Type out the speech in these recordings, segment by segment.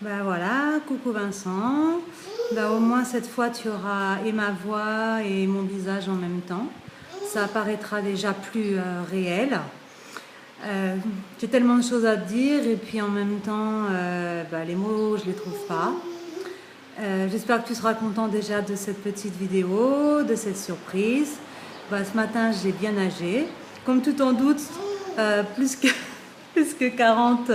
Ben voilà, coucou Vincent. Ben au moins cette fois tu auras et ma voix et mon visage en même temps. Ça paraîtra déjà plus réel. J'ai tellement de choses à te dire et puis en même temps ben, les mots je les trouve pas. J'espère que tu seras content déjà de cette petite vidéo, de cette surprise. Ben, ce matin j'ai bien nagé. Comme tu t'en doutes, plus que, plus que 40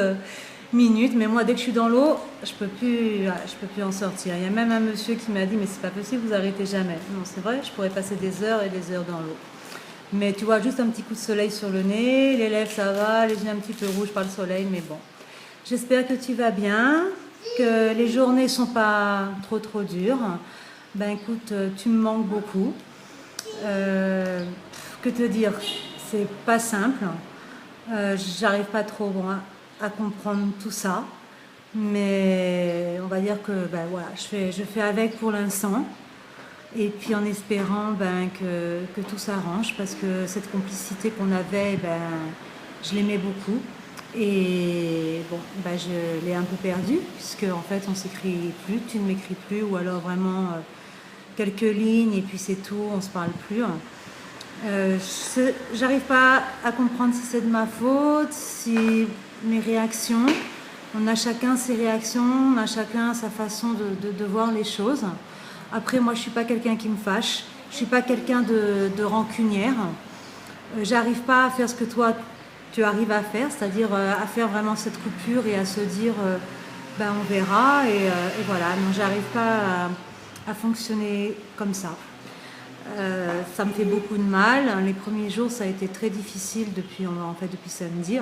minutes. Mais moi, dès que je suis dans l'eau, je peux plus en sortir. Il y a même un monsieur qui m'a dit, mais c'est pas possible, vous arrêtez jamais. Non, c'est vrai, je pourrais passer des heures et des heures dans l'eau. Mais tu vois, juste un petit coup de soleil sur le nez, les lèvres ça va, les yeux un petit peu rouges par le soleil, mais bon. J'espère que tu vas bien, que les journées sont pas trop dures. Ben écoute, tu me manques beaucoup. Euh, que te dire, c'est pas simple. J'arrive pas trop bon, à comprendre tout ça. Mais on va dire que ben, voilà, je fais avec pour l'instant. Et puis en espérant ben, que tout s'arrange parce que cette complicité qu'on avait, ben, je l'aimais beaucoup. Et bon, ben, je l'ai un peu perdue puisque en fait on s'écrit plus, tu ne m'écris plus ou alors vraiment quelques lignes et puis c'est tout, on se parle plus. J'arrive pas à comprendre si c'est de ma faute, si mes réactions. On a chacun ses réactions, on a chacun sa façon de voir les choses. Après, moi, je suis pas quelqu'un qui me fâche, je suis pas quelqu'un de rancunière. J'arrive pas à faire ce que toi tu arrives à faire, c'est-à-dire à faire vraiment cette coupure et à se dire, ben on verra et voilà. Non, j'arrive pas à fonctionner comme ça. Ça me fait beaucoup de mal. Les premiers jours, ça a été très difficile depuis samedi.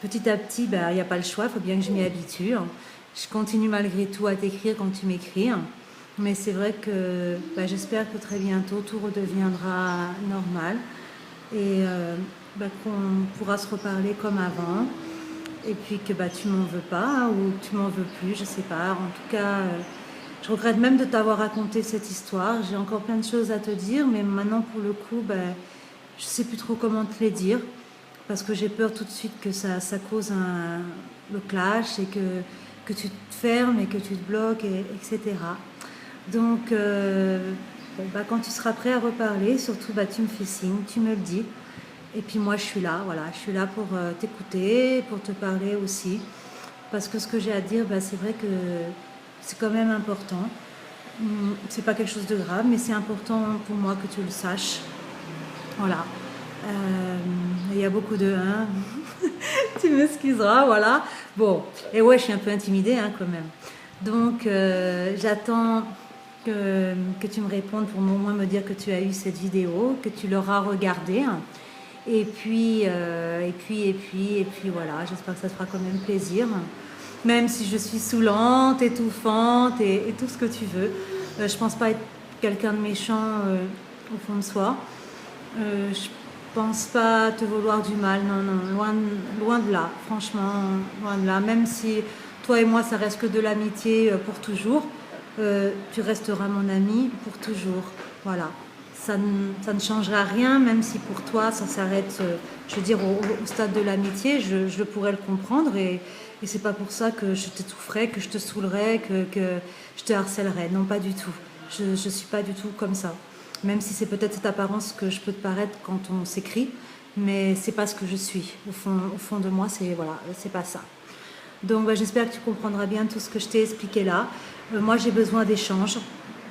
Petit à petit, il n'y a pas le choix, il faut bien que je m'y habitue. Je continue malgré tout à t'écrire quand tu m'écris. Mais c'est vrai que j'espère que très bientôt tout redeviendra normal et qu'on pourra se reparler comme avant. Et puis que tu m'en veux pas ou tu m'en veux plus, je sais pas. En tout cas, je regrette même de t'avoir raconté cette histoire. J'ai encore plein de choses à te dire, mais maintenant pour le coup, je sais plus trop comment te les dire parce que j'ai peur tout de suite que ça cause le clash et que tu te fermes et que tu te bloques, etc. Donc, quand tu seras prêt à reparler, surtout tu me fais signe, tu me le dis. Et puis moi, je suis là, voilà, je suis là pour t'écouter, pour te parler aussi. Parce que ce que j'ai à dire, c'est vrai que c'est quand même important. C'est pas quelque chose de grave, mais c'est important pour moi que tu le saches. Voilà. Il y a beaucoup de hein. Tu m'excuseras, voilà. Bon, et ouais, je suis un peu intimidée quand même. Donc, j'attends que tu me répondes pour au moins me dire que tu as eu cette vidéo, que tu l'auras regardée. Et puis voilà, j'espère que ça te fera quand même plaisir. Même si je suis saoulante, étouffante et tout ce que tu veux. Je pense pas être quelqu'un de méchant au fond de soi. Je pense pas te vouloir du mal, non, non, loin de là, franchement, loin de là. Même si toi et moi, ça reste que de l'amitié pour toujours, tu resteras mon ami pour toujours. Voilà. Ça ne changera rien, même si pour toi ça s'arrête, je veux dire, au stade de l'amitié, je pourrais le comprendre et c'est pas pour ça que je t'étoufferais, que je te saoulerais, que je te harcèlerais. Non, pas du tout. Je suis pas du tout comme ça. Même si c'est peut-être cette apparence que je peux te paraître quand on s'écrit, mais c'est pas ce que je suis. Au fond de moi, c'est pas ça. Donc j'espère que tu comprendras bien tout ce que je t'ai expliqué là. Moi j'ai besoin d'échanges,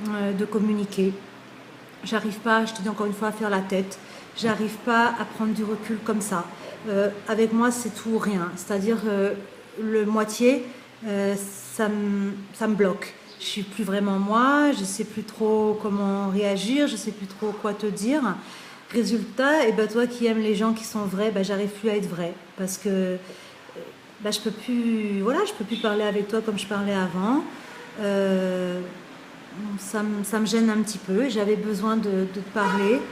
de communiquer. J'arrive pas, je te dis encore une fois, à faire la tête. J'arrive pas à prendre du recul comme ça. Avec moi c'est tout ou rien. C'est-à-dire le moitié, ça me bloque. Je suis plus vraiment moi, je sais plus trop comment réagir, je sais plus trop quoi te dire. Résultat, toi qui aimes les gens qui sont vrais, j'arrive plus à être vrai parce que je peux plus, voilà, je peux plus parler avec toi comme je parlais avant. Ça me gêne un petit peu. J'avais besoin de te parler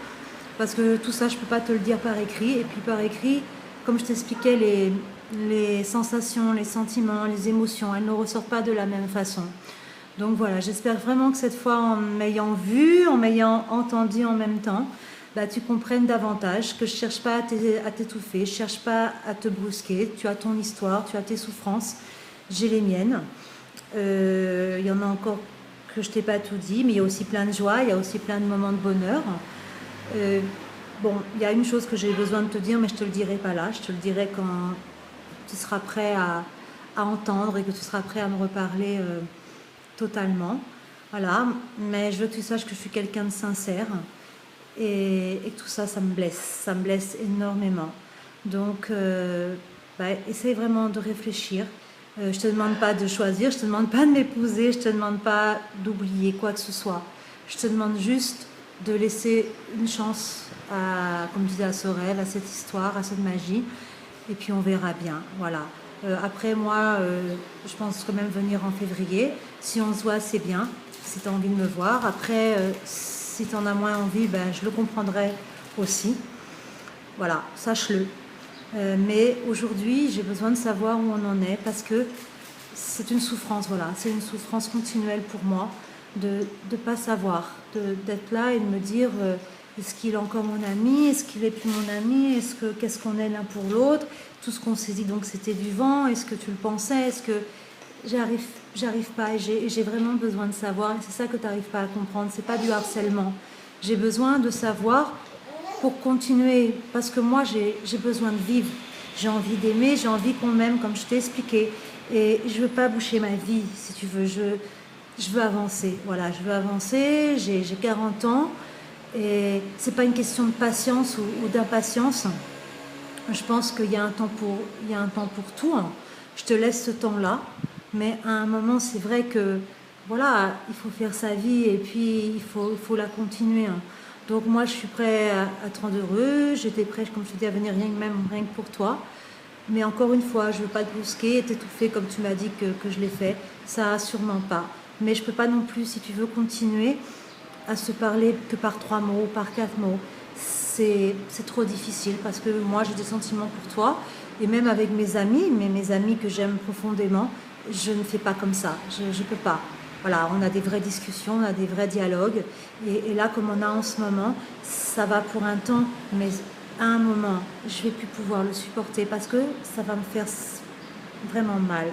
parce que tout ça, je peux pas te le dire par écrit. Et puis par écrit, comme je t'expliquais, les sensations, les sentiments, les émotions, elles ne ressortent pas de la même façon. Donc voilà, j'espère vraiment que cette fois, en m'ayant vu, en m'ayant entendu en même temps, tu comprennes davantage, que je ne cherche pas à t'étouffer, je ne cherche pas à te brusquer. Tu as ton histoire, tu as tes souffrances. j'ai les miennes. Il y en a encore que je t'ai pas tout dit, mais il y a aussi plein de joie, il y a aussi plein de moments de bonheur. Bon, il y a une chose que j'ai besoin de te dire, mais je te le dirai pas là, je te le dirai quand tu seras prêt à entendre et que tu seras prêt à me reparler totalement. Voilà, mais je veux que tu saches que je suis quelqu'un de sincère et que tout ça, ça me blesse énormément. Donc, essaye vraiment de réfléchir. Je te demande pas de choisir, je te demande pas de m'épouser, je te demande pas d'oublier quoi que ce soit. Je te demande juste de laisser une chance à, comme disait à Sorel, à cette histoire, à cette magie, et puis on verra bien. Voilà. Après moi, je pense quand même venir en février. Si on se voit, c'est bien. Si tu as envie de me voir. Après, si tu en as moins envie, ben, je le comprendrai aussi. Voilà, sache-le. Mais aujourd'hui, j'ai besoin de savoir où on en est parce que c'est une souffrance, voilà, c'est une souffrance continuelle pour moi de ne pas savoir, d'être là et de me dire est-ce qu'il est encore mon ami, est-ce qu'il est plus mon ami, qu'est-ce qu'on est l'un pour l'autre, tout ce qu'on s'est dit donc c'était du vent, est-ce que tu le pensais, est-ce que j'arrive pas et j'ai vraiment besoin de savoir et c'est ça que tu n'arrives pas à comprendre, c'est pas du harcèlement, j'ai besoin de savoir pour continuer, parce que moi j'ai besoin de vivre, j'ai envie d'aimer, j'ai envie qu'on m'aime comme je t'ai expliqué, et je veux pas boucher ma vie, si tu veux, je veux avancer, voilà, je veux avancer, j'ai 40 ans, et c'est pas une question de patience ou d'impatience, je pense qu'il y a un temps pour tout, hein. Je te laisse ce temps-là, mais à un moment c'est vrai que, voilà, il faut faire sa vie, et puis il faut la continuer, hein. Donc moi je suis prêt à te rendre heureux, j'étais prêt comme je te dis à venir rien que pour toi. Mais encore une fois, je ne veux pas te brusquer et t'étouffer comme tu m'as dit que je l'ai fait. Ça, sûrement pas. Mais je ne peux pas non plus, si tu veux continuer à se parler que par 3 mots, par 4 mots. C'est trop difficile parce que moi j'ai des sentiments pour toi. Et même avec mes amis, mais mes amis que j'aime profondément, je ne fais pas comme ça. Je ne peux pas. Voilà, on a des vraies discussions, on a des vrais dialogues. Et là, comme on a en ce moment, ça va pour un temps, mais à un moment, je ne vais plus pouvoir le supporter parce que ça va me faire vraiment mal.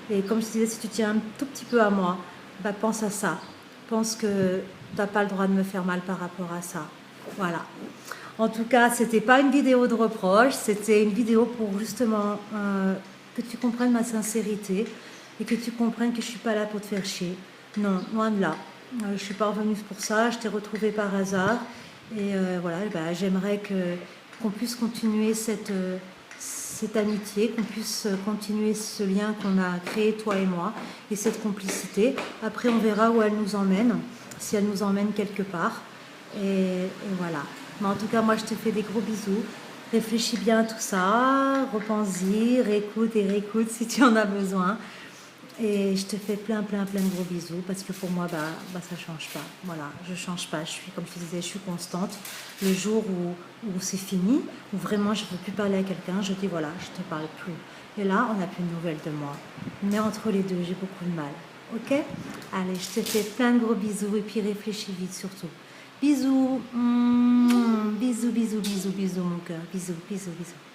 Et comme je te disais, si tu tiens un tout petit peu à moi, bah, pense à ça. Pense que tu n'as pas le droit de me faire mal par rapport à ça. Voilà. En tout cas, c'était pas une vidéo de reproche, c'était une vidéo pour justement que tu comprennes ma sincérité et que tu comprennes que je suis pas là pour te faire chier. Non, loin de là. Je suis pas revenue pour ça, je t'ai retrouvée par hasard et voilà, bah, j'aimerais qu'on puisse continuer cette amitié, qu'on puisse continuer ce lien qu'on a créé toi et moi et cette complicité. Après, on verra où elle nous emmène, si elle nous emmène quelque part. Et voilà. Mais en tout cas, moi, je te fais des gros bisous. Réfléchis bien à tout ça, repense-y, réécoute et réécoute si tu en as besoin. Et je te fais plein de gros bisous parce que pour moi, ça change pas. Voilà, je change pas. Je suis, comme je te disais, je suis constante. Le jour où c'est fini, où vraiment je ne veux plus parler à quelqu'un, je dis voilà, je te parle plus. Et là, on n'a plus de nouvelles de moi. Mais entre les deux, j'ai beaucoup de mal. Ok? Allez, je te fais plein de gros bisous et puis réfléchis vite surtout. Bisous, bisous, bisous, bisous, bisous mon cœur, bisous, bisous, bisous.